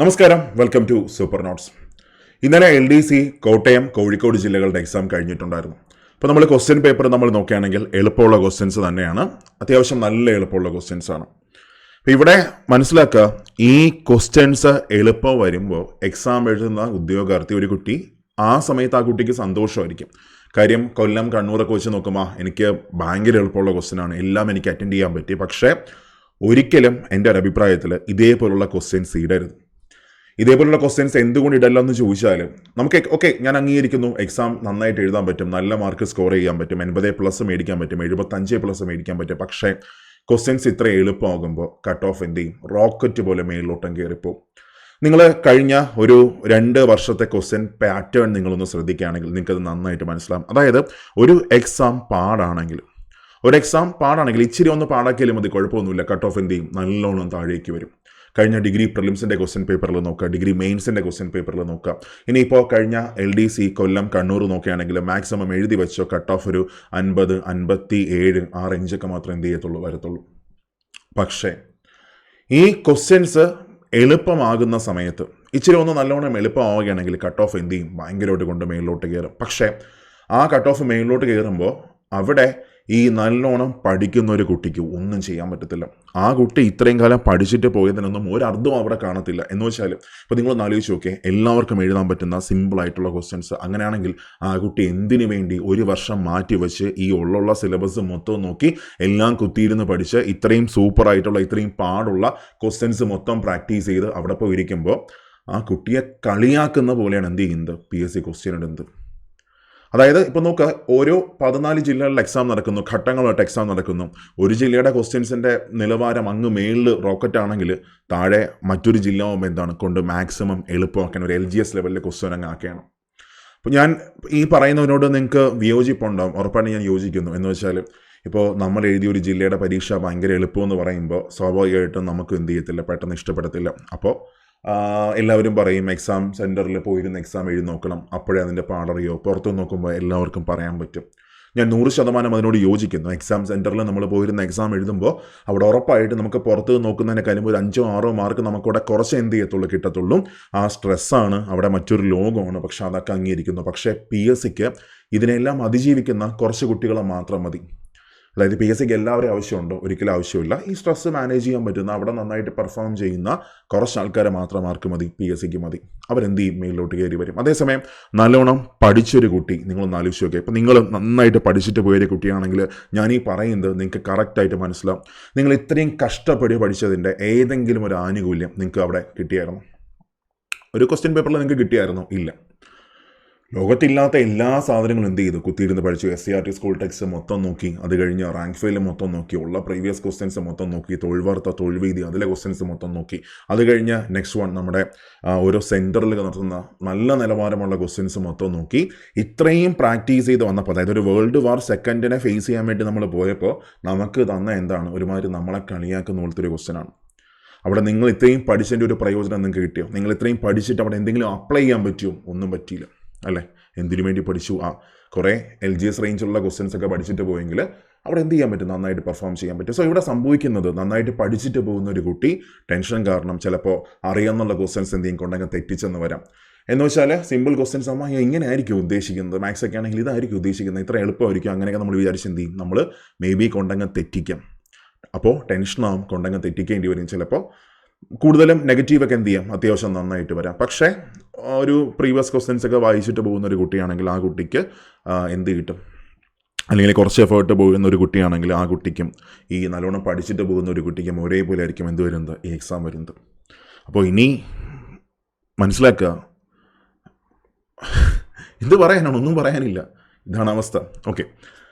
നമസ്കാരം, welcome to super notes. ഇന്നലെ LDC Kottayam Kozhikode ജില്ലകളുടെ എക്സാം കഴിഞ്ഞിട്ടുണ്ടായിരുന്നു. അപ്പോൾ നമ്മൾ ക്വസ്റ്റ്യൻ പേപ്പർ നമ്മൾ നോക്കുകയാണെങ്കിൽ എളുപ്പമുള്ള ക്വസ്റ്റ്യൻസ് തന്നെയാണ്, അത്യാവശ്യം നല്ല എളുപ്പമുള്ള ക്വസ്റ്റ്യൻസ് ആണ്. അപ്പോൾ ഇവിടെ മനസ്സിലാക്കുക, ഈ ക്വസ്റ്റ്യൻസ് എളുപ്പം വരുമ്പോൾ എക്സാം എഴുതുന്ന ഉദ്യോഗാർത്ഥി ഒരു കുട്ടി ആ സമയത്ത് ആ കുട്ടിക്ക് സന്തോഷമായിരിക്കും. കാര്യം കൊല്ലം കണ്ണൂരൊക്കെ വെച്ച് നോക്കുമ്പോൾ എനിക്ക് ഭയങ്കര എളുപ്പമുള്ള ക്വസ്റ്റ്യൻ ആണ്, എല്ലാം എനിക്ക് അറ്റൻഡ് ചെയ്യാൻ പറ്റി. പക്ഷേ ഒരിക്കലും എൻ്റെ ഒരു അഭിപ്രായത്തിൽ ഇതേപോലുള്ള ക്വസ്റ്റ്യൻസ് ഇടരുത്. ഇതേപോലുള്ള ക്വസ്റ്റ്യൻസ് എന്തുകൊണ്ട് ഇടല്ല എന്ന് ചോദിച്ചാൽ നമുക്ക് ഓക്കെ, ഞാൻ അംഗീകരിക്കുന്നു, എക്സാം നന്നായിട്ട് എഴുതാൻ പറ്റും, നല്ല മാർക്ക് സ്കോർ ചെയ്യാൻ പറ്റും, 80+ മേടിക്കാൻ പറ്റും, 75+ മേടിക്കാൻ പറ്റും. പക്ഷേ ക്വസ്റ്റ്യൻസ് ഇത്ര എളുപ്പമാകുമ്പോൾ കട്ട് ഓഫ് എന്ത് ചെയ്യും? റോക്കറ്റ് പോലെ മേളിലോട്ടം കയറിപ്പോവും. നിങ്ങൾ കഴിഞ്ഞ ഒരു 2 വർഷത്തെ ക്വസ്റ്റ്യൻ പാറ്റേൺ നിങ്ങളൊന്ന് ശ്രദ്ധിക്കുകയാണെങ്കിൽ നിങ്ങൾക്കത് നന്നായിട്ട് മനസ്സിലാവും. അതായത് ഒരു എക്സാം പാടാണെങ്കിൽ ഇച്ചിരി ഒന്ന് പാടാക്കിയാലും മതി, കുഴപ്പമൊന്നുമില്ല, കട്ട് ഓഫ് എന്ത് ചെയ്യും? നല്ലോണം താഴേക്ക് വരും. കഴിഞ്ഞ ഡിഗ്രി പ്രിലിംസിൻ്റെ ക്വസ്റ്റ്യൻ പേപ്പറിൽ നോക്കുക, ഡിഗ്രി മെയിൻസിൻ്റെ ക്വസ്റ്റ്യൻ പേപ്പറിൽ നോക്കുക. ഇനിയിപ്പോൾ കഴിഞ്ഞ LDC കൊല്ലം കണ്ണൂർ നോക്കുകയാണെങ്കിൽ മാക്സിമം എഴുതി വെച്ചോ കട്ട് ഓഫ് ഒരു 50, 57 ആ റേഞ്ചൊക്കെ മാത്രമേ എന്ത് ചെയ്യത്തുള്ളൂ, വരത്തുള്ളൂ. പക്ഷേ ഈ ക്വസ്റ്റ്യൻസ് എളുപ്പമാകുന്ന സമയത്ത് ഇച്ചിരി ഒന്ന് നല്ലോണം എളുപ്പമാവുകയാണെങ്കിൽ കട്ട് ഓഫ് എന്ത് ചെയ്യും? ഭയങ്കരമായിട്ട് കൊണ്ട് മേളിലോട്ട് കയറും. പക്ഷേ ആ കട്ട് ഓഫ് മേളിലോട്ട് കയറുമ്പോൾ അവിടെ ഈ നല്ലോണം പഠിക്കുന്ന ഒരു കുട്ടിക്ക് ഒന്നും ചെയ്യാൻ പറ്റത്തില്ല. ആ കുട്ടി ഇത്രയും കാലം പഠിച്ചിട്ട് പോയതിനൊന്നും ഒരർത്ഥവും അവിടെ കാണത്തില്ല. എന്ന് വെച്ചാൽ ഇപ്പോൾ നിങ്ങളൊന്ന് ആലോചിച്ച് നോക്കിയേ, എല്ലാവർക്കും എഴുതാൻ പറ്റുന്ന സിമ്പിളായിട്ടുള്ള ക്വസ്റ്റ്യൻസ്. അങ്ങനെയാണെങ്കിൽ ആ കുട്ടി എന്തിനു വേണ്ടി 1 വർഷം മാറ്റി വെച്ച് ഈ ഉള്ള സിലബസ് മൊത്തം നോക്കി എല്ലാം കുത്തിയിരുന്ന് പഠിച്ച് ഇത്രയും സൂപ്പറായിട്ടുള്ള ഇത്രയും പാടുള്ള ക്വസ്റ്റ്യൻസ് മൊത്തം പ്രാക്ടീസ് ചെയ്ത് അവിടെ പോയി ഇരിക്കുമ്പോൾ ആ കുട്ടിയെ കളിയാക്കുന്ന പോലെയാണ് എന്ത് ചെയ്യുന്നത്? PSC ക്വസ്റ്റ്യൻ ഇടുന്നത്. അതായത് ഇപ്പോൾ നോക്കുക, ഓരോ 14 ജില്ലകളിൽ എക്സാം നടക്കുന്നു, ഘട്ടങ്ങളായിട്ട് എക്സാം നടക്കുന്നു. ഒരു ജില്ലയുടെ ക്വസ്റ്റ്യൻസിൻ്റെ നിലവാരം അങ്ങ് മേളിൽ റോക്കറ്റ് ആണെങ്കിൽ താഴെ മറ്റൊരു ജില്ല ആകുമ്പോൾ എന്താണ് കൊണ്ട് മാക്സിമം എളുപ്പമാക്കാൻ ഒരു LGS ലെവലിലെ ക്വസ്റ്റ്യൻ അങ്ങ് ആക്കുകയാണ്. അപ്പോൾ ഞാൻ ഈ പറയുന്നതിനോട് നിങ്ങൾക്ക് വിയോജിപ്പുണ്ടാവും, ഉറപ്പാണ് ഞാൻ യോജിക്കുന്നു. എന്ന് വെച്ചാൽ ഇപ്പോൾ നമ്മൾ എഴുതിയ ഒരു ജില്ലയുടെ പരീക്ഷ ഭയങ്കര എളുപ്പമെന്ന് പറയുമ്പോൾ സ്വാഭാവികമായിട്ടും നമുക്ക് എന്ത് ചെയ്യത്തില്ല, പെട്ടെന്ന് ഇഷ്ടപ്പെടത്തില്ല. അപ്പോൾ എല്ലാവരും പറയും എക്സാം സെൻറ്ററിൽ പോയിരുന്ന് എക്സാം എഴുതി നോക്കണം, അപ്പോഴേ അതിൻ്റെ പാടറിയോ. പുറത്തു നോക്കുമ്പോൾ എല്ലാവർക്കും പറയാൻ പറ്റും. ഞാൻ 100% അതിനോട് യോജിക്കുന്നു. എക്സാം സെൻറ്ററിൽ നമ്മൾ പോയിരുന്ന എക്സാം എഴുതുമ്പോൾ അവിടെ ഉറപ്പായിട്ട് നമുക്ക് പുറത്ത് നോക്കുന്നതിനേക്കാളും ഒരു 5-6 മാർക്ക് നമുക്കവിടെ കുറച്ച് എന്ത് ചെയ്യത്തുള്ളൂ, കിട്ടത്തുള്ളൂ. ആ സ്ട്രെസ്സാണ്, അവിടെ മറ്റൊരു ലോകമാണ്. പക്ഷെ അതൊക്കെ അംഗീകരിക്കുന്നു. പക്ഷേ PSCക്ക് ഇതിനെല്ലാം അതിജീവിക്കുന്ന കുറച്ച് കുട്ടികളെ മാത്രം മതി. അതായത് PSCക്ക് എല്ലാവരും ആവശ്യമുണ്ടോ? ഒരിക്കലും ആവശ്യമില്ല. ഈ സ്ട്രെസ് മാനേജ് ചെയ്യാൻ പറ്റുന്ന, അവിടെ നന്നായിട്ട് പെർഫോം ചെയ്യുന്ന കുറച്ച് ആൾക്കാരെ മാത്രം മാർക്ക് മതി, PSCക്ക് മതി. അവരെന്ത് ചെയ്യും? മേലിലോട്ട് കയറി വരും. അതേസമയം നല്ലോണം പഠിച്ചൊരു കുട്ടി, നിങ്ങളൊന്ന് ആലോചിച്ച് നോക്കുക. ഇപ്പം നിങ്ങൾ നന്നായിട്ട് പഠിച്ചിട്ട് പോയൊരു കുട്ടിയാണെങ്കിൽ ഞാൻ ഈ പറയുന്നത് നിങ്ങൾക്ക് കറക്റ്റായിട്ട് മനസ്സിലാവും. നിങ്ങൾ ഇത്രയും കഷ്ടപ്പെടി പഠിച്ചതിൻ്റെ ഏതെങ്കിലും ഒരു ആനുകൂല്യം നിങ്ങൾക്ക് അവിടെ കിട്ടിയായിരുന്നു? ഒരു ക്വസ്റ്റ്യൻ പേപ്പറിൽ നിങ്ങൾക്ക് കിട്ടിയായിരുന്നോ? ഇല്ല. ലോകത്തില്ലാത്ത എല്ലാ സാധനങ്ങളും എന്ത് ചെയ്തു? കുത്തിയിരുന്ന് പഠിച്ചു. SCRT സ്കൂൾ ടെക്സ്റ്റ് മൊത്തം നോക്കി, അത് കഴിഞ്ഞ് റാങ്ക് ഫയൽ മൊത്തം നോക്കി, ഉള്ള പ്രീവിയസ് ക്വസ്റ്റ്യൻസ് മൊത്തം നോക്കി, തൊഴിൽ വാർത്ത, തൊഴിൽ വീതി, അതിലെ ക്വസ്റ്റ്യൻസ് മൊത്തം നോക്കി. അത് കഴിഞ്ഞ് നെക്സ്റ്റ് വൺ നമ്മുടെ ഓരോ സെൻറ്ററിൽ നടത്തുന്ന നല്ല നിലവാരമുള്ള ക്വസ്റ്റ്യൻസ് മൊത്തം നോക്കി. ഇത്രയും പ്രാക്ടീസ് ചെയ്ത് വന്നപ്പോൾ, അതായത് ഒരു വേൾഡ് വാർ സെക്കൻഡിനെ ഫേസ് ചെയ്യാൻ വേണ്ടി നമ്മൾ പോയപ്പോൾ നമുക്ക് തന്ന എന്താണ്? ഒരുമാതിരി നമ്മളെ കളിയാക്കുന്ന പോലത്തെ ഒരു ക്വസ്റ്റ്യനാണ്. അവിടെ നിങ്ങൾ ഇത്രയും പഠിച്ചതിൻ്റെ ഒരു പ്രയോജനം നിങ്ങൾക്ക് കിട്ടിയോ? നിങ്ങൾ ഇത്രയും പഠിച്ചിട്ട് അവിടെ എന്തെങ്കിലും അപ്ലൈ ചെയ്യാൻ പറ്റുമോ? ഒന്നും പറ്റിയില്ല അല്ലേ? എന്തിനു വേണ്ടി പഠിച്ചു? കുറേ LGS റേഞ്ചുള്ള ക്വസ്റ്റ്യൻസ് ഒക്കെ പഠിച്ചിട്ട് പോയെങ്കിൽ അവിടെ എന്ത് ചെയ്യാൻ പറ്റും? നന്നായിട്ട് പെർഫോം ചെയ്യാൻ പറ്റും. സോ ഇവിടെ സംഭവിക്കുന്നത്, നന്നായിട്ട് പഠിച്ചിട്ട് പോകുന്ന ഒരു കുട്ടി ടെൻഷൻ കാരണം ചിലപ്പോൾ അറിയാമെന്നുള്ള ക്വസ്റ്റ്യൻസ് എന്തെങ്കിലും കൊണ്ടങ്ങ് തെറ്റിച്ചെന്ന് വരാം. എന്ന് വെച്ചാൽ സിമ്പിൾ ക്വസ്റ്റ്യൻസ് ആകുമ്പോൾ ഇങ്ങനെ ആയിരിക്കും ഉദ്ദേശിക്കുന്നത്, മാത്സ് ഒക്കെ ആണെങ്കിൽ ഇതായിരിക്കും ഉദ്ദേശിക്കുന്നത്, ഇത്ര എളുപ്പമായിരിക്കും, അങ്ങനെയൊക്കെ നമ്മൾ വിചാരിച്ച് എന്ത് ചെയ്യും? നമ്മൾ മേ ബി കൊണ്ടങ്ങ് തെറ്റിക്കാം. അപ്പോൾ ടെൻഷനാവും, കൊണ്ടങ്ങ് തെറ്റിക്കേണ്ടി വരും. ചിലപ്പോൾ കൂടുതലും നെഗറ്റീവൊക്കെ എന്ത് ചെയ്യാം? അത്യാവശ്യം നന്നായിട്ട് വരാം. പക്ഷേ ഒരു പ്രീവിയസ് ക്വസ്റ്റ്യൻസ് ഒക്കെ വായിച്ചിട്ട് പോകുന്ന ഒരു കുട്ടിയാണെങ്കിൽ ആ കുട്ടിക്ക് എന്ത് കിട്ടും? അല്ലെങ്കിൽ കുറച്ച് എഫേർട്ട് പോകുന്ന ഒരു കുട്ടിയാണെങ്കിൽ ആ കുട്ടിക്കും ഈ നല്ലോണം പഠിച്ചിട്ട് പോകുന്ന ഒരു കുട്ടിക്കും ഒരേപോലെ ആയിരിക്കും എന്ത് വരുന്നത്? ഈ എക്സാം വരുന്നത്. അപ്പോൾ ഇനി മനസ്സിലാക്കുക, എന്ത് പറയാനാണ്? ഒന്നും പറയാനില്ല. ഇതാണ് അവസ്ഥ. ഓക്കെ,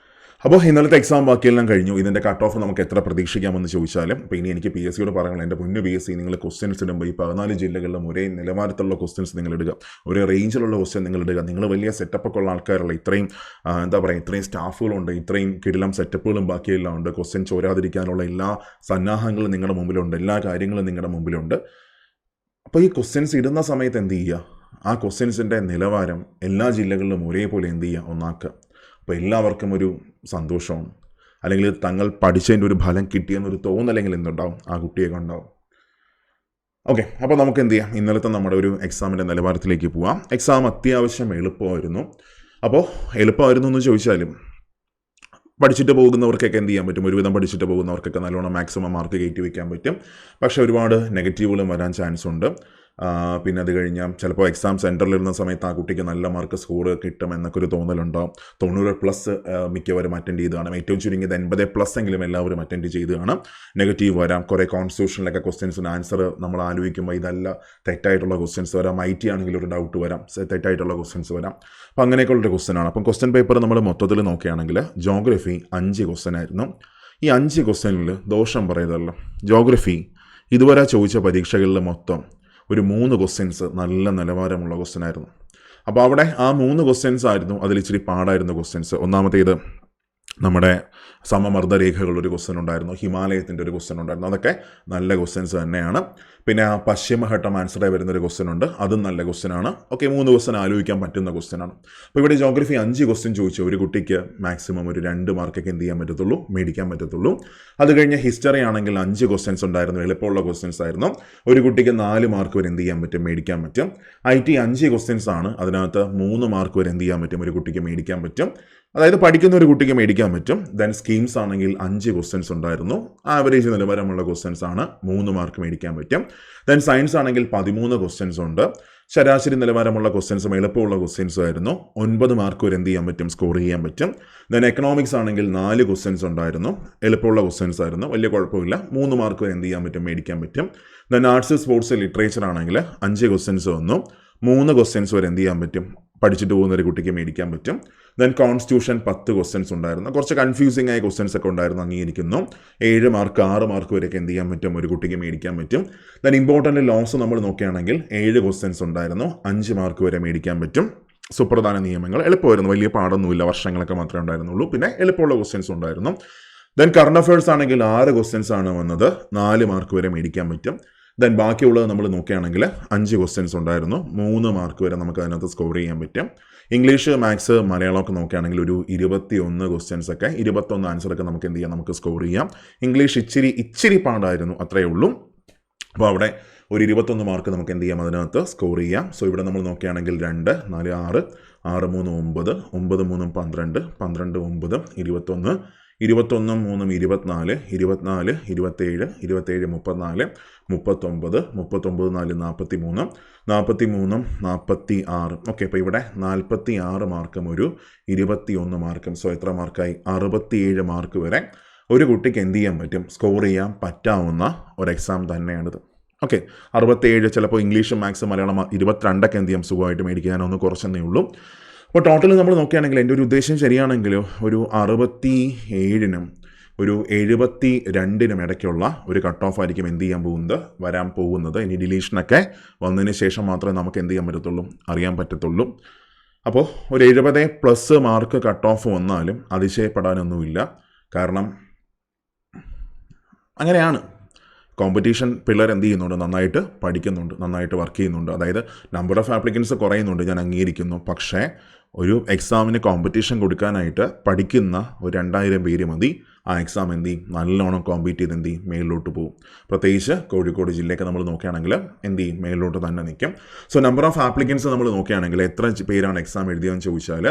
അപ്പോൾ ഇന്നലത്തെ എക്സാം ബാക്കിയെല്ലാം കഴിഞ്ഞു. ഇതിൻ്റെ കട്ട് ഓഫ് നമുക്ക് എത്ര പ്രതീക്ഷിക്കാമെന്ന് ചോദിച്ചാലും ഇപ്പോൾ ഇനി എനിക്ക് PSCയോട് പറയാനുള്ള, എൻ്റെ പൊന്നു PSC, നിങ്ങൾ ക്വസ്റ്റ്യൻസ് ഇടുമ്പോൾ ഈ 14 ജില്ലകളിലും ഒരേ നിലവാരത്തിലുള്ള ക്വസ്റ്റ്യൻസ് നിങ്ങൾ ഇടുക, ഒരേ റേഞ്ചിലുള്ള ക്വസ്റ്റ്യൻ നിങ്ങൾ ഇടുക. നിങ്ങൾ വലിയ സെറ്റപ്പൊക്കെ ഉള്ള ആൾക്കാരുള്ള, ഇത്രയും എന്താ പറയുക, ഇത്രയും സ്റ്റാഫുകളുണ്ട്, ഇത്രയും കിടിലം സെറ്റപ്പുകളും ബാക്കിയെല്ലാം ഉണ്ട്. ക്വസ്റ്റ്യൻ ചോരാതിരിക്കാനുള്ള എല്ലാ സന്നാഹങ്ങളും നിങ്ങളുടെ മുമ്പിലുണ്ട്, എല്ലാ കാര്യങ്ങളും നിങ്ങളുടെ മുമ്പിലുണ്ട്. അപ്പോൾ ഈ ക്വസ്റ്റ്യൻസ് ഇടുന്ന സമയത്ത് എന്ത് ചെയ്യുക? ആ ക്വസ്റ്റ്യൻസിൻ്റെ നിലവാരം എല്ലാ ജില്ലകളിലും ഒരേപോലെ എന്ത് ചെയ്യുക? ഒന്നാക്കുക. അപ്പോൾ എല്ലാവർക്കും ഒരു സന്തോഷമാണ്, അല്ലെങ്കിൽ തങ്ങൾ പഠിച്ചതിൻ്റെ ഒരു ഫലം കിട്ടിയെന്നൊരു തോന്നലെങ്കിൽ എന്തുണ്ടാവും? ആ കുട്ടിയെ ഉണ്ടാവും. ഓക്കെ, അപ്പോൾ നമുക്ക് എന്ത് ചെയ്യാം, ഇന്നലത്തെ നമ്മുടെ ഒരു എക്സാമിൻ്റെ നിലവാരത്തിലേക്ക് പോവാം. എക്സാം അത്യാവശ്യം എളുപ്പമായിരുന്നു. അപ്പോൾ എളുപ്പമായിരുന്നു എന്ന് ചോദിച്ചാലും പഠിച്ചിട്ട് പോകുന്നവർക്കൊക്കെ എന്ത് ചെയ്യാൻ പറ്റും, ഒരുവിധം പഠിച്ചിട്ട് പോകുന്നവർക്കൊക്കെ നല്ലോണം മാക്സിമം മാർക്ക് കയറ്റി വയ്ക്കാൻ പറ്റും. പക്ഷേ ഒരുപാട് നെഗറ്റീവുകളും വരാൻ ചാൻസ് ഉണ്ട്. പിന്നെ അത് കഴിഞ്ഞാൽ ചിലപ്പോൾ എക്സാം സെൻറ്ററിലിരുന്ന സമയത്ത് ആ കുട്ടിക്ക് നല്ല മാർക്ക് സ്കോർ കിട്ടും എന്നൊക്കെ ഒരു തോന്നലുണ്ടാവും. 90+ മിക്കവരും അറ്റൻഡ് ചെയ്ത് കാണും. ഏറ്റവും ചുരുങ്ങിയത് 80+ എങ്കിലും എല്ലാവരും അറ്റൻഡ് ചെയ്ത് കാണും. നെഗറ്റീവ് വരാം. കുറേ കോൺസ്റ്റിറ്റ്യൂഷനിലൊക്കെ ക്വസ്റ്റ്യൻസിന് ആൻസർ നമ്മൾ ആലോചിക്കുമ്പോൾ ഇതല്ല, തെറ്റായിട്ടുള്ള ക്വസ്റ്റ്യൻസ് വരാം. IT ആണെങ്കിൽ ഒരു ഡൗട്ട് വരാം, തെറ്റായിട്ടുള്ള ക്വസ്റ്റ്യൻസ് വരാം. അപ്പം അങ്ങനെയൊക്കെയുള്ളൊരു ക്വസ്റ്റ്യനാണ്. അപ്പം ക്വസ്റ്റ്യൻ പേപ്പർ നമ്മൾ മൊത്തത്തിൽ നോക്കുകയാണെങ്കിൽ ജോഗ്രഫി 5 ക്വസ്റ്റ്യൻ ആയിരുന്നു. ഈ 5 ക്വസ്റ്റ്യനിൽ ദോഷം പറയുന്നതല്ലോ, ജോഗ്രഫി ഇതുവരെ ചോദിച്ച പരീക്ഷകളിൽ മൊത്തം ഒരു 3 ക്വസ്റ്റ്യൻസ് നല്ല നിലവാരമുള്ള ക്വസ്റ്റ്യൻ ആയിരുന്നു. അപ്പോൾ അവിടെ ആ 3 ക്വസ്റ്റ്യൻസ് ആയിരുന്നു അതിൽ ഇച്ചിരി പാടായിരുന്ന ക്വസ്റ്റ്യൻസ്. ഒന്നാമത്തേത് നമ്മുടെ സമമർദ്ദരേഖകളൊരു ക്വസ്റ്റ്യൻ ഉണ്ടായിരുന്നു, ഹിമാലയത്തിൻ്റെ ഒരു ക്വസ്റ്റ്യൻ ഉണ്ടായിരുന്നു. അതൊക്കെ നല്ല ക്വസ്റ്റ്യൻസ് തന്നെയാണ്. പിന്നെ ആ പശ്ചിമഘട്ടം ആൻസറായി വരുന്നൊരു ക്വസ്റ്റ്യൻ ഉണ്ട്, അതും നല്ല ക്വസ്റ്റ്യനാണ്. ഓക്കെ, 3 ക്വസ്റ്റ്യൻ ആലോചിക്കാൻ പറ്റുന്ന ക്വസ്റ്റ്യനാണ്. അപ്പോൾ ഇവിടെ ജോഗ്രഫി 5 ക്വസ്റ്റ്യൻ ചോദിച്ചു ഒരു കുട്ടിക്ക് മാക്സിമം ഒരു 2 മാർക്കൊക്കെ എന്ത് ചെയ്യാൻ പറ്റത്തുള്ളൂ, മേടിക്കാൻ പറ്റത്തുള്ളൂ. അത് കഴിഞ്ഞ് ഹിസ്റ്ററി ആണെങ്കിൽ 5 ക്വസ്റ്റ്യൻസ് ഉണ്ടായിരുന്നു, എളുപ്പമുള്ള ക്വസ്റ്റ്യൻസ് ആയിരുന്നു. ഒരു കുട്ടിക്ക് 4 മാർക്ക് വരെ എന്ത് ചെയ്യാൻ പറ്റും, മേടിക്കാൻ പറ്റും. IT 5 ക്വസ്റ്റ്യൻസ് ആണ്, അതിനകത്ത് 3 മാർക്ക് വരെ എന്ത് ചെയ്യാൻ പറ്റും, ഒരു കുട്ടിക്ക് മേടിക്കാൻ പറ്റും. അതായത് പഠിക്കുന്ന ഒരു കുട്ടിക്ക് മേടിക്കാൻ പറ്റും. ദെൻ സ്കീംസ് ആണെങ്കിൽ 5 ക്വസ്റ്റ്യൻസ് ഉണ്ടായിരുന്നു, ആവറേജ് നിലവാരമുള്ള ക്വസ്റ്റ്യൻസ് ആണ്, 3 മാർക്ക് മേടിക്കാൻ പറ്റും. ദെൻ സയൻസ് ആണെങ്കിൽ 13 ക്വസ്റ്റ്യൻസ് ഉണ്ട്, ശരാശരി നിലവാരമുള്ള ക്വസ്റ്റ്യൻസും എളുപ്പമുള്ള ക്വസ്റ്റ്യൻസും ആയിരുന്നു. 9 മാർക്ക് വരെ എന്ത് ചെയ്യാൻ പറ്റും, സ്കോർ ചെയ്യാൻ പറ്റും. ദെൻ എക്കണോമിക്സ് ആണെങ്കിൽ 4 ക്വസ്റ്റ്യൻസ് ഉണ്ടായിരുന്നു, എളുപ്പമുള്ള ക്വസ്റ്റ്യൻസ് ആയിരുന്നു, വലിയ കുഴപ്പമില്ല, 3 മാർക്ക് വരെ എന്ത് ചെയ്യാൻ പറ്റും, മേടിക്കാൻ പറ്റും. ദെൻ ആർട്സ്, സ്പോർട്സ്, ലിറ്ററേച്ചർ ആണെങ്കിൽ 5 ക്വസ്റ്റ്യൻസ് വന്നു, 3 ക്വസ്റ്റ്യൻസ് വരെ എന്ത് ചെയ്യാൻ പറ്റും, പഠിച്ചിട്ട് പോകുന്ന ഒരു കുട്ടിക്ക് മേടിക്കാൻ പറ്റും. ദെൻ കോൺസ്റ്റിറ്റ്യൂഷൻ 10 ക്വസ്റ്റ്യൻസ് ഉണ്ടായിരുന്നു, കുറച്ച് കൺഫ്യൂസിംഗ് ആയ ക്വസ്റ്റ്യൻസ് ഒക്കെ ഉണ്ടായിരുന്നു, അംഗീകരിക്കുന്നു. 7 മാർക്ക് 6 മാർക്ക് വരെയൊക്കെ എന്ത് ചെയ്യാൻ പറ്റും, ഒരു കുട്ടിക്ക് മേടിക്കാൻ പറ്റും. ദെൻ ഇമ്പോർട്ടൻ്റ് ലോസ് നമ്മൾ നോക്കുകയാണെങ്കിൽ 7 ക്വസ്റ്റ്യൻസ് ഉണ്ടായിരുന്നു, 5 മാർക്ക് വരെ മേടിക്കാൻ പറ്റും. സുപ്രധാന നിയമങ്ങൾ എളുപ്പമായിരുന്നു, വലിയ പാടൊന്നുമില്ല, വർഷങ്ങളൊക്കെ മാത്രമേ ഉണ്ടായിരുന്നുള്ളൂ. പിന്നെ എളുപ്പമുള്ള ക്വസ്റ്റ്യൻസ് ഉണ്ടായിരുന്നു. ദെൻ കറണ്ട് അഫയേഴ്സ് ആണെങ്കിൽ 6 ക്വസ്റ്റ്യൻസ് ആണ് വന്നത്, 4 മാർക്ക് വരെ മേടിക്കാൻ പറ്റും. ദെൻ ബാക്കിയുള്ളത് നമ്മൾ നോക്കുകയാണെങ്കിൽ 5 ക്വസ്റ്റ്യൻസ് ഉണ്ടായിരുന്നു, 3 മാർക്ക് വരെ നമുക്ക് അതിനകത്ത് സ്കോർ ചെയ്യാൻ പറ്റും. ഇംഗ്ലീഷ്, മാത്സ്, മലയാളമൊക്കെ നോക്കുകയാണെങ്കിൽ ഒരു 21 ക്വസ്റ്റ്യൻസ് ഒക്കെ, 21 ആൻസറൊക്കെ നമുക്ക് എന്ത് ചെയ്യാം, നമുക്ക് സ്കോർ ചെയ്യാം. ഇംഗ്ലീഷ് ഇച്ചിരി പാടായിരുന്നു, അത്രയേ ഉള്ളൂ. അപ്പോൾ അവിടെ ഒരു 21 മാർക്ക് നമുക്ക് എന്ത് ചെയ്യാം, അതിനകത്ത് സ്കോർ ചെയ്യാം. സോ ഇവിടെ നമ്മൾ നോക്കുകയാണെങ്കിൽ 2, 4, 6, 6, 3, 9, 9, 3, 12, 12, 9, 21, 21, 3, 24, 24, 27, 27, 34, 39, 39, 4, 43, 43, 46. ഓക്കെ, അപ്പോൾ ഇവിടെ 46 മാർക്കും ഒരു 21 മാർക്കും. സോ എത്ര മാർക്കായി, 67 മാർക്ക് വരെ ഒരു കുട്ടിക്ക് എന്ത് ചെയ്യാൻ പറ്റും, സ്കോർ ചെയ്യാൻ പറ്റാവുന്ന ഒരു എക്സാം തന്നെയാണിത്. ഓക്കെ, 67, ചിലപ്പോൾ ഇംഗ്ലീഷ്, മാത്സ്, മലയാളം 22 എന്ത് ചെയ്യാം, സുഖമായിട്ട് മേടിക്കാനൊന്ന് കുറച്ചെന്നേ ഉള്ളൂ. അപ്പോൾ ടോട്ടൽ നമ്മൾ നോക്കുകയാണെങ്കിൽ എൻ്റെ ഒരു ഉദ്ദേശം ശരിയാണെങ്കിൽ ഒരു 67-നും ഒരു 72-നും ഇടയ്ക്കുള്ള ഒരു കട്ട് ഓഫ് ആയിരിക്കും എന്ത് ചെയ്യാൻ പോകുന്നത്, വരാൻ പോകുന്നത്. ഇനി ഡിലീഷനൊക്കെ വന്നതിന് ശേഷം മാത്രമേ നമുക്ക് എന്ത് ചെയ്യാൻ പറ്റത്തുള്ളൂ, അറിയാൻ പറ്റത്തുള്ളൂ. അപ്പോൾ ഒരു 70+ മാർക്ക് കട്ട് ഓഫ് വന്നാലും അതിശയപ്പെടാനൊന്നുമില്ല. കാരണം അങ്ങനെയാണ്, കോമ്പറ്റീഷൻ പിള്ളേർ എന്ത് ചെയ്യുന്നുണ്ട്, നന്നായിട്ട് പഠിക്കുന്നുണ്ട്, നന്നായിട്ട് വർക്ക് ചെയ്യുന്നുണ്ട്. അതായത് നമ്പർ ഓഫ് ആപ്ലിക്കൻസ് കുറയുന്നുണ്ട്, ഞാൻ അംഗീകരിക്കുന്നു. പക്ഷേ ഒരു എക്സാമിന് കോമ്പറ്റീഷൻ കൊടുക്കാനായിട്ട് പഠിക്കുന്ന ഒരു 2000 പേര് മതി. ആ എക്സാം എന്ത് ചെയ്യും, നല്ലോണം കോമ്പീറ്റ് ചെയ്ത് എന്ത് ചെയ്യും, മേളിലോട്ട് പോകും. പ്രത്യേകിച്ച് കോഴിക്കോട് ജില്ലയൊക്കെ നമ്മൾ നോക്കുകയാണെങ്കിൽ എന്ത് ചെയ്യും, മേളിലോട്ട് തന്നെ നിൽക്കും. സോ നമ്പർ ഓഫ് ആപ്ലിക്കൻസ് നമ്മൾ നോക്കുകയാണെങ്കിൽ എത്ര പേരാണ് എക്സാം എഴുതിയതെന്ന് ചോദിച്ചാൽ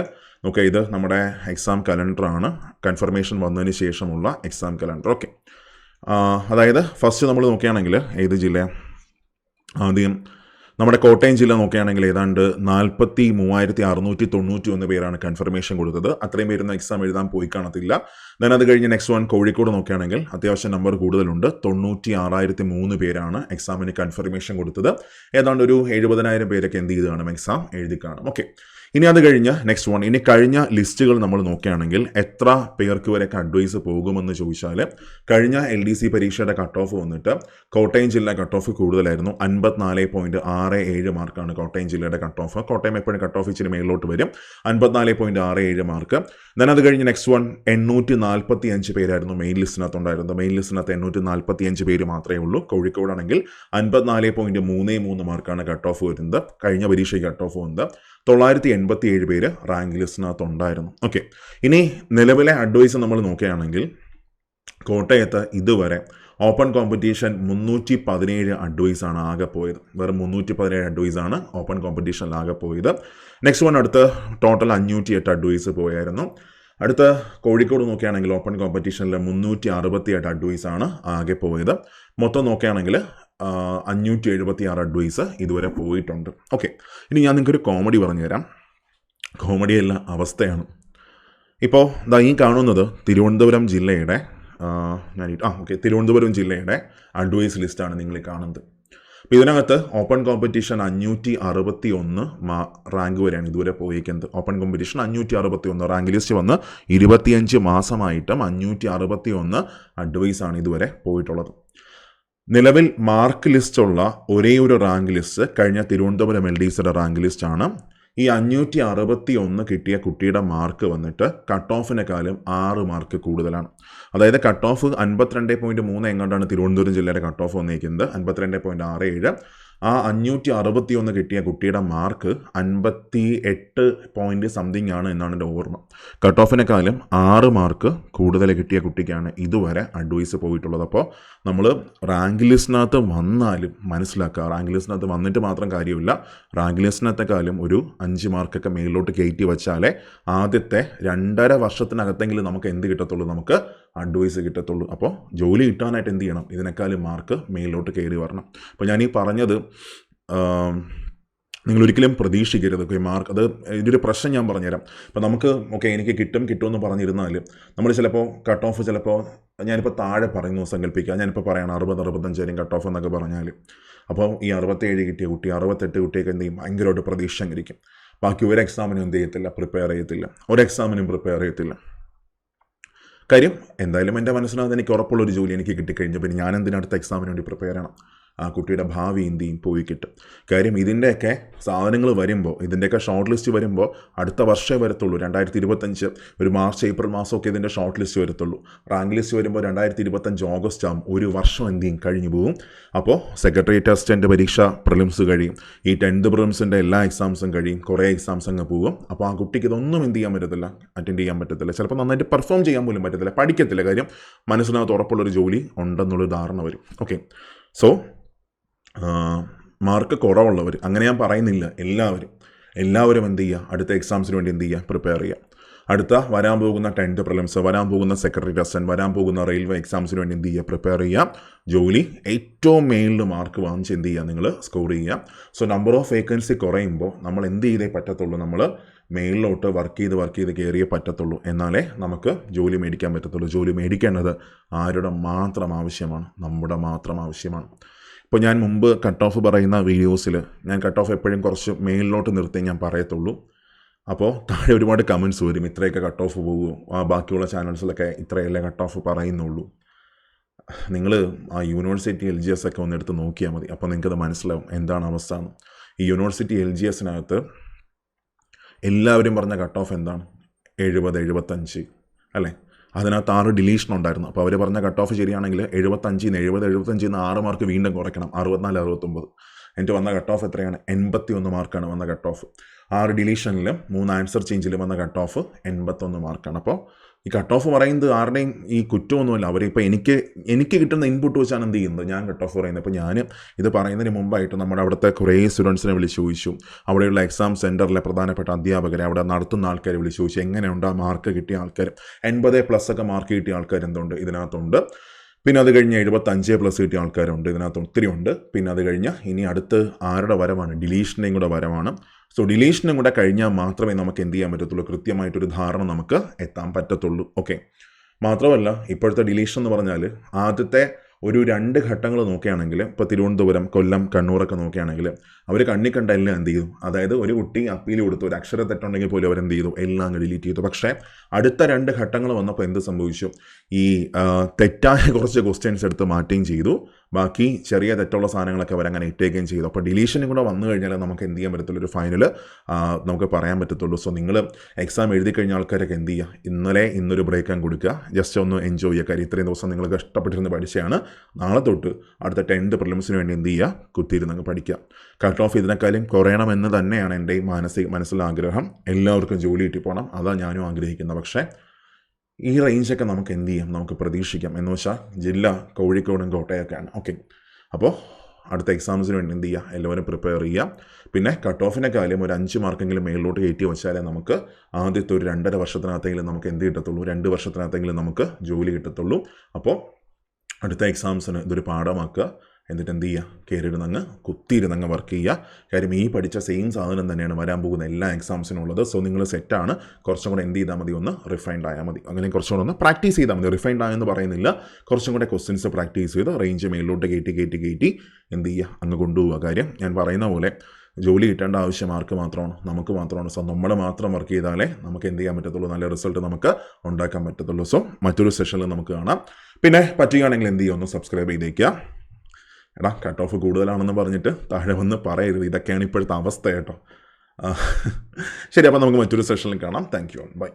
നോക്കുക, ഇത് നമ്മുടെ എക്സാം കലണ്ടറാണ്, കൺഫർമേഷൻ വന്നതിന് ശേഷമുള്ള എക്സാം കലണ്ടർ. ഓക്കെ, അതായത് ഫസ്റ്റ് നമ്മൾ നോക്കുകയാണെങ്കിൽ ഏത് ജില്ല, ആദ്യം നമ്മുടെ കോട്ടയം ജില്ല നോക്കുകയാണെങ്കിൽ ഏതാണ്ട് 43,691 പേരാണ് കൺഫർമേഷൻ കൊടുത്തത്. അത്രയും പേരൊന്നും എക്സാം എഴുതാൻ പോയി കാണത്തില്ല. ദെൻ അത് കഴിഞ്ഞ് നെക്സ്റ്റ് വൺ കോഴിക്കോട് നോക്കുകയാണെങ്കിൽ അത്യാവശ്യം നമ്പർ കൂടുതലുണ്ട്, 96,003 പേരാണ് എക്സാമിന് കൺഫർമേഷൻ കൊടുത്തത്. ഏതാണ്ട് ഒരു 70,000 പേരൊക്കെ എന്ത് ചെയ്ത് കാണും, എക്സാം എഴുതി കാണും. ഓക്കെ, ഇനി അത് കഴിഞ്ഞ് നെക്സ്റ്റ് വൺ, ഇനി കഴിഞ്ഞ ലിസ്റ്റുകൾ നമ്മൾ നോക്കുകയാണെങ്കിൽ എത്ര പേർക്ക് വരെയൊക്കെ അഡ്വൈസ് പോകുമെന്ന് ചോദിച്ചാൽ, കഴിഞ്ഞ LDC പരീക്ഷയുടെ കട്ട് ഓഫ് വന്നിട്ട് കോട്ടയം ജില്ല കട്ട് ഓഫ് കൂടുതലായിരുന്നു, 54.67 മാർക്കാണ് കോട്ടയം ജില്ലയുടെ കട്ട് ഓഫ്. കോട്ടയം എപ്പോഴും കട്ട് ഓഫ് ഇച്ചിരി മേളിലോട്ട് വരും, 54.67 മാർക്ക്. ദെൻ അത് കഴിഞ്ഞ് നെക്സ്റ്റ് വൺ 845 പേരായിരുന്നു മെയിൻ ലിസ്റ്റിനകത്തുണ്ടായിരുന്നത്. മെയിൻ ലിസ്റ്റിനകത്ത് 845 പേര് മാത്രമേ ഉള്ളൂ. കോഴിക്കോടാണെങ്കിൽ 54.33 മാർക്കാണ് കട്ട് ഓഫ് വരുന്നത്, കഴിഞ്ഞ പരീക്ഷയ്ക്ക് കട്ട് ഓഫ് വന്നത്. 987 പേര് റാങ്ക് ലിസ്റ്റിനകത്ത് ഉണ്ടായിരുന്നു. ഓക്കെ, ഇനി നിലവിലെ അഡ്വൈസ് നമ്മൾ നോക്കുകയാണെങ്കിൽ കോട്ടയത്ത് ഇതുവരെ ഓപ്പൺ കോമ്പറ്റീഷൻ 317 അഡ്വൈസാണ് ആകെ പോയത്. വെറും 317 അഡ്വൈസാണ് ഓപ്പൺ കോമ്പറ്റീഷനിൽ ആകെ പോയത്. നെക്സ്റ്റ് വൺ അടുത്ത് ടോട്ടൽ 508 അഡ്വൈസ് പോയായിരുന്നു. അടുത്ത കോഴിക്കോട് നോക്കുകയാണെങ്കിൽ ഓപ്പൺ കോമ്പറ്റീഷനിൽ 368 അഡ്വൈസാണ് ആകെ പോയത്. മൊത്തം നോക്കുകയാണെങ്കിൽ 576 അഡ്വൈസ് ഇതുവരെ പോയിട്ടുണ്ട്. ഓക്കെ, ഇനി ഞാൻ നിങ്ങൾക്കൊരു കോമഡി പറഞ്ഞുതരാം. കോമഡിയല്ല, അവസ്ഥയാണ്. ഇപ്പോൾ ഈ കാണുന്നത് തിരുവനന്തപുരം ജില്ലയുടെ തിരുവനന്തപുരം ജില്ലയുടെ അഡ്വൈസ് ലിസ്റ്റാണ് നിങ്ങൾ കാണുന്നത്. അപ്പോൾ ഇതിനകത്ത് ഓപ്പൺ കോമ്പറ്റീഷൻ 561 റാങ്ക് വരെയാണ് ഇതുവരെ പോയിരിക്കുന്നത്. ഓപ്പൺ കോമ്പറ്റീഷൻ 561 റാങ്ക് ലിസ്റ്റ് വന്ന് 25 മാസമായിട്ടും 561 അഡ്വൈസാണ് ഇതുവരെ പോയിട്ടുള്ളത്. നിലവിൽ മാർക്ക് ലിസ്റ്റുള്ള ഒരേ ഒരു റാങ്ക് ലിസ്റ്റ് കഴിഞ്ഞ തിരുവനന്തപുരം LDCയുടെ റാങ്ക് ലിസ്റ്റാണ്. ഈ 561 കിട്ടിയ കുട്ടിയുടെ മാർക്ക് വന്നിട്ട് കട്ട് ഓഫിനെക്കാളും 6 മാർക്ക് കൂടുതലാണ്. അതായത് കട്ട് ഓഫ് 52.3 എങ്ങോട്ടാണ് തിരുവനന്തപുരം ജില്ലയുടെ കട്ട് ഓഫ് വന്നിരിക്കുന്നത്, 52.67. ആ 561 കിട്ടിയ കുട്ടിയുടെ മാർക്ക് 58 പോയിൻറ്റ് സംതിങ് ആണ് എന്നാണ് എൻ്റെ ഓർമ്മ. കട്ട് ഓഫിനെക്കാളും 6 മാർക്ക് കൂടുതൽ കിട്ടിയ കുട്ടിക്കാണ് ഇതുവരെ അഡ്വൈസ് പോയിട്ടുള്ളത്. അപ്പോൾ നമ്മൾ റാങ്ക് ലിസ്റ്റിനകത്ത് വന്നാലും മനസ്സിലാക്കുക, റാങ്ക് ലിസ്റ്റിനകത്ത് വന്നിട്ട് മാത്രം കാര്യമില്ല. റാങ്ക് ലിസ്റ്റിനകത്തെക്കാളും ഒരു 5 മാർക്കൊക്കെ മേളിലോട്ട് കയറ്റി വെച്ചാലേ ആദ്യത്തെ 2.5 വർഷത്തിനകത്തെങ്കിലും നമുക്ക് എന്ത് കിട്ടത്തുള്ളൂ, നമുക്ക് അഡ്വൈസ് കിട്ടത്തുള്ളൂ. അപ്പോൾ ജോലി കിട്ടാനായിട്ട് എന്ത് ചെയ്യണം, ഇതിനേക്കാളും മാർക്ക് മേളിലോട്ട് കയറി വരണം. അപ്പോൾ ഞാൻ ഈ പറഞ്ഞത് നിങ്ങളൊരിക്കലും പ്രതീക്ഷിക്കരുത് മാർക്ക്. അത് ഇതിൻ്റെ പ്രശ്നം ഞാൻ പറഞ്ഞുതരാം. അപ്പോൾ നമുക്ക് എനിക്ക് കിട്ടുമെന്ന് പറഞ്ഞിരുന്നാൽ നമ്മൾ ചിലപ്പോൾ കട്ട് ഓഫ് ഞാനിപ്പോൾ താഴെ പറയുന്നു സങ്കല്പിക്കുക, ഞാനിപ്പോൾ പറയണം 60-65 കട്ട് ഓഫ് എന്നൊക്കെ പറഞ്ഞാൽ, അപ്പോൾ ഈ 67 കിട്ടിയ കുട്ടി 68 കുട്ടിയൊക്കെ എന്ത് ചെയ്യും, ഭയങ്കരമായിട്ട് പ്രതീക്ഷ ഇരിക്കും. ബാക്കി ഒരു എക്സാമിനും എന്ത് ചെയ്യത്തില്ല, പ്രിപ്പയർ ചെയ്യത്തില്ല. ഒരു എക്സാമിനും പ്രിപ്പയർ ചെയ്യത്തില്ല. കാര്യം എന്തായാലും എൻ്റെ മനസ്സിനകത്ത് എനിക്ക് ഉറപ്പുള്ളൊരു ജോലി എനിക്ക് കിട്ടിക്കഴിഞ്ഞാൽ പിന്നെ ഞാൻ എന്തിനടുത്ത എക്സാമിന് വേണ്ടി പ്രിപ്പയർ ചെയ്യണം. ആ കുട്ടിയുടെ ഭാവി എന്ത് ചെയ്യും, പോയി കിട്ടും. കാര്യം ഇതിൻ്റെയൊക്കെ സാധനങ്ങൾ വരുമ്പോൾ, ഇതിൻ്റെയൊക്കെ ഷോർട്ട് ലിസ്റ്റ് വരുമ്പോൾ അടുത്ത വർഷമേ വരത്തുള്ളൂ. 2025 ഒരു മാർച്ച് ഏപ്രിൽ മാസമൊക്കെ ഇതിൻ്റെ ഷോർട്ട് ലിസ്റ്റ് വരത്തുള്ളൂ. റാങ്ക് ലിസ്റ്റ് വരുമ്പോൾ 2025 ഓഗസ്റ്റ് ആകും. ഒരു വർഷം എന്ത് ചെയ്യും, കഴിഞ്ഞു പോകും. അപ്പോൾ സെക്രട്ടേറിയറ്റ് അസിസ്റ്റൻ്റ് പരീക്ഷ പ്രിലിംസ് കഴിയും, ഈ 10th പ്രിലിംസിൻ്റെ എല്ലാ എക്സാംസും കഴിയും, കുറേ എക്സാംസ് അങ്ങ് പോകും. അപ്പോൾ ആ കുട്ടിക്ക് ഇതൊന്നും എന്ത് ചെയ്യാൻ പറ്റത്തില്ല, അറ്റൻഡ് ചെയ്യാൻ പറ്റത്തില്ല. ചിലപ്പോൾ നന്നായിട്ട് പെർഫോം ചെയ്യാൻ പോലും പറ്റത്തില്ല, പഠിക്കത്തില്ല. കാര്യം മനസ്സിനകത്ത് ഉറപ്പുള്ളൊരു ജോലി ഉണ്ടെന്നുള്ളൊരു ധാരണ വരും. ഓക്കെ, സോ മാർക്ക് കുറവുള്ളവർ, അങ്ങനെ ഞാൻ പറയുന്നില്ല, എല്ലാവരും എന്ത് ചെയ്യുക, അടുത്ത എക്സാംസിന് വേണ്ടി എന്ത് ചെയ്യുക, പ്രിപ്പയർ ചെയ്യുക. അടുത്ത വരാൻ പോകുന്ന 10th പ്രിലിംസ്, വരാൻ പോകുന്ന സെക്രട്ടറി അസിസ്റ്റന്റ്, വരാൻ പോകുന്ന റെയിൽവേ എക്സാംസിന് വേണ്ടി എന്ത് ചെയ്യുക, പ്രിപ്പയർ ചെയ്യുക. ജോലി ഏറ്റവും മേളിൽ മാർക്ക് വാങ്ങിച്ച് എന്ത് ചെയ്യുക, നിങ്ങൾ സ്കോർ ചെയ്യുക. സോ നമ്പർ ഓഫ് വേക്കൻസി കുറയുമ്പോൾ നമ്മൾ എന്ത് ചെയ്തേ പറ്റത്തുള്ളൂ, നമ്മൾ മേളിലോട്ട് വർക്ക് ചെയ്ത് കയറിയേ പറ്റത്തുള്ളൂ. എന്നാലേ നമുക്ക് ജോലി മേടിക്കാൻ പറ്റത്തുള്ളൂ. ജോലി മേടിക്കേണ്ടത് ആരുടെ മാത്രം ആവശ്യമാണ്, നമ്മുടെ മാത്രം ആവശ്യമാണ്. ഇപ്പോൾ ഞാൻ മുമ്പ് കട്ട് ഓഫ് പറയുന്ന വീഡിയോസിൽ ഞാൻ കട്ട് ഓഫ് എപ്പോഴും കുറച്ച് മേളിലോട്ട് നിർത്തി ഞാൻ പറയത്തുള്ളൂ. അപ്പോൾ താഴെ ഒരുപാട് കമൻറ്റ്സ് വരും, ഇത്രയൊക്കെ കട്ട് ഓഫ് പോകുമോ, ബാക്കിയുള്ള ചാനൽസിലൊക്കെ ഇത്രയല്ലേ കട്ട് ഓഫ് പറയുന്നുള്ളൂ. നിങ്ങൾ ആ യൂണിവേഴ്സിറ്റി LGS ഒക്കെ ഒന്ന് എടുത്ത് നോക്കിയാൽ മതി. അപ്പോൾ നിങ്ങൾക്കത് മനസ്സിലാവും എന്താണ് അവസ്ഥ. ഈ യൂണിവേഴ്സിറ്റി LGSനകത്ത് എല്ലാവരും പറഞ്ഞ കട്ട് ഓഫ് എന്താണ്, 70-75 അല്ലേ. അതിനകത്ത് 6 ഡിലീഷൻ ഉണ്ടായിരുന്നു. അപ്പോൾ അവർ പറഞ്ഞ കട്ട് ഓഫ് ശരിയാണെങ്കിൽ 75 6 മാർക്ക് വീണ്ടും കുറയ്ക്കണം, 64-69. എന്നിട്ട് വന്ന കട്ട് ഓഫ് എത്രയാണ്, 81 മാർക്കാണ് വന്ന കട്ട് ഓഫ്. 6 ഡിലീഷനിലും 3 ആൻസർ ചേഞ്ചിലും വന്ന കട്ട് ഓഫ് 81 മാർക്കാണ്. അപ്പോൾ ഈ കട്ട് ഓഫ് പറയുന്നത് ആരുടെയും ഈ കുറ്റമൊന്നുമില്ല. അവരിപ്പോൾ എനിക്ക് കിട്ടുന്ന ഇൻപുട്ട് വെച്ചാണ് എന്ത് ചെയ്യുന്നത്, ഞാൻ കട്ട് ഓഫ് പറയുന്നത്. ഇപ്പോൾ ഞാൻ ഇത് പറയുന്നതിന് മുമ്പായിട്ട് നമ്മുടെ അവിടുത്തെ കുറേ സ്റ്റുഡൻസിനെ വിളിച്ച് ചോദിച്ചു, അവിടെയുള്ള എക്സാം സെൻറ്ററിലെ പ്രധാനപ്പെട്ട അധ്യാപകരെ, അവിടെ നടത്തുന്ന ആൾക്കാരെ വിളിച്ച് ചോദിച്ചു, എങ്ങനെയുണ്ട് ആ മാർക്ക് കിട്ടിയ ആൾക്കാർ. 80+ ഒക്കെ മാർക്ക് കിട്ടിയ ആൾക്കാർ എന്തുണ്ട് ഇതിനകത്തുണ്ട്. പിന്നെ അത് കഴിഞ്ഞ് 75+ കിട്ടിയ ആൾക്കാരുണ്ട് ഇതിനകത്ത്, ഒത്തിരി ഉണ്ട്. പിന്നെ അത് കഴിഞ്ഞ് ഇനി അടുത്ത് ആരുടെ വരവാണ്, ഡിലീഷൻ്റെയും കൂടെ വരവാണ്. സോ ഡിലീഷനും കൂടെ കഴിഞ്ഞാൽ മാത്രമേ നമുക്ക് എന്ത് ചെയ്യാൻ പറ്റത്തുള്ളൂ, കൃത്യമായിട്ടൊരു ധാരണ നമുക്ക് എത്താൻ പറ്റത്തുള്ളൂ. ഓക്കെ, മാത്രമല്ല ഇപ്പോഴത്തെ ഡിലീഷൻ എന്ന് പറഞ്ഞാൽ ആദ്യത്തെ ഒരു 2 ഘട്ടങ്ങൾ നോക്കുകയാണെങ്കിൽ, ഇപ്പോൾ തിരുവനന്തപുരം, കൊല്ലം, കണ്ണൂരൊക്കെ നോക്കുകയാണെങ്കിൽ അവർ കണ്ണി കണ്ട എല്ലാം എന്ത് ചെയ്തു. അതായത് ഒരു കുട്ടി അപ്പീൽ കൊടുത്തു, ഒരു അക്ഷര തെറ്റുണ്ടെങ്കിൽ പോലും അവരെന്ത് ചെയ്തു, എല്ലാം അങ്ങ് ഡിലീറ്റ് ചെയ്തു. പക്ഷേ അടുത്ത 2 ഘട്ടങ്ങൾ വന്നപ്പോൾ എന്ത് സംഭവിച്ചു, ഈ തെറ്റായ കുറച്ച് ക്വസ്റ്റ്യൻസ് എടുത്ത് മാറ്റുകയും ചെയ്തു, ബാക്കി ചെറിയ തെറ്റുള്ള സാധനങ്ങളൊക്കെ അവരങ്ങനെ ഇട്ടേക്കുകയും ചെയ്തു. അപ്പോൾ ഡിലീഷനും കൂടെ വന്നു കഴിഞ്ഞാൽ നമുക്ക് എന്ത് ചെയ്യാൻ പറ്റത്തുള്ളൂ, ഒരു ഫൈനൽ നമുക്ക് പറയാൻ പറ്റത്തുള്ളൂ. സോ നിങ്ങൾ എക്സാം എഴുതി കഴിഞ്ഞ ആൾക്കാരൊക്കെ എന്ത് ചെയ്യുക, ഇന്നൊരു ബ്രേക്ക് അങ്ങ് കൊടുക്കുക, ജസ്റ്റ് ഒന്ന് എൻജോയ് ചെയ്യുക. കാര്യം ഇത്രയും ദിവസം നിങ്ങൾ കഷ്ടപ്പെട്ടിരുന്ന് പഠിച്ചതാണ്. നാളെ തൊട്ട് അടുത്ത 10th പ്രിലിംസിന് വേണ്ടി എന്ത് ചെയ്യുക, കുത്തിയിരുന്നങ്ങ് പഠിക്കുക. കട്ട് ഓഫ് ഇതിനേക്കാളും കുറയണമെന്ന് തന്നെയാണ് എൻ്റെ മനസ്സിലെ ആഗ്രഹം. എല്ലാവർക്കും ജോലി കിട്ടിപ്പോണം, അതാണ് ഞാനും ആഗ്രഹിക്കുന്നത്. പക്ഷേ ഈ റേഞ്ചൊക്കെ നമുക്ക് എന്ത് ചെയ്യാം, നമുക്ക് പ്രതീക്ഷിക്കാം. എന്ന് വെച്ചാൽ ജില്ല കോഴിക്കോടും കോട്ടയൊക്കെയാണ്. ഓക്കെ, അപ്പോൾ അടുത്ത എക്സാംസിന് വേണ്ടി എന്ത് ചെയ്യുക, എല്ലാവരും പ്രിപ്പയർ ചെയ്യുക. പിന്നെ കട്ട് ഓഫിൻ്റെ കാര്യം ഒരു 5 മാർക്കെങ്കിലും മേളിലോട്ട് കയറ്റി വെച്ചാലേ നമുക്ക് ആദ്യത്തെ ഒരു 2.5 വർഷത്തിനകത്തെങ്കിലും നമുക്ക് എന്ത് കിട്ടത്തുള്ളൂ, 2 വർഷത്തിനകത്തെങ്കിലും നമുക്ക് ജോലി കിട്ടത്തുള്ളൂ. അപ്പോൾ അടുത്ത എക്സാംസിന് ഇതൊരു പാഠമാക്കുക. എന്നിട്ട് എന്ത് ചെയ്യുക, കയറിയിരുന്നങ്ങ് കുത്തിയിരുന്നങ്ങ് വർക്ക് ചെയ്യുക. കാര്യം ഈ പഠിച്ച സെയിം സാധനം തന്നെയാണ് വരാൻ പോകുന്ന എല്ലാ എക്സാംസിനും ഉള്ളത്. സോ നിങ്ങൾ സെറ്റാണ്. കുറച്ചും കൂടെ എന്ത് ചെയ്താൽ മതി, ഒന്ന് റിഫൈൻഡ് ആയാൽ മതി. അങ്ങനെ കുറച്ചും കൂടെ ഒന്ന് പ്രാക്ടീസ് ചെയ്താൽ മതി. റിഫൈൻഡ് ആയെന്ന് പറയുന്നില്ല, കുറച്ചും കൂടെ ക്വസ്റ്റ്യൻസ് പ്രാക്ടീസ് ചെയ്ത് റേഞ്ച് മേളിലോട്ട് കയറ്റി എന്ത് ചെയ്യുക, അങ്ങ് കൊണ്ടുപോവുക. കാര്യം ഞാൻ പറയുന്ന പോലെ ജോലി കിട്ടേണ്ട ആവശ്യം ആർക്ക് മാത്രമാണ്, നമുക്ക് മാത്രമാണ്. സോ നമ്മൾ മാത്രം വർക്ക് ചെയ്താലേ നമുക്ക് എന്ത് ചെയ്യാൻ പറ്റത്തുള്ളൂ, നല്ല റിസൾട്ട് നമുക്ക് ഉണ്ടാക്കാൻ പറ്റത്തുള്ളൂ. സോ മറ്റൊരു സെഷനിൽ നമുക്ക് കാണാം. പിന്നെ പറ്റുകയാണെങ്കിൽ എന്ത് ചെയ്യുക, ഒന്ന് സബ്സ്ക്രൈബ് ചെയ്തേക്കുക. എടാ കട്ട് ഓഫ് കൂടുതലാണെന്ന് പറഞ്ഞിട്ട് താഴെ വന്ന് പറയരുത്. ഇതൊക്കെയാണ് ഇപ്പോഴത്തെ അവസ്ഥ കേട്ടോ. ശരി, അപ്പോൾ നമുക്ക് മറ്റൊരു സെഷനിൽ കാണാം. Thank you. ബൈ.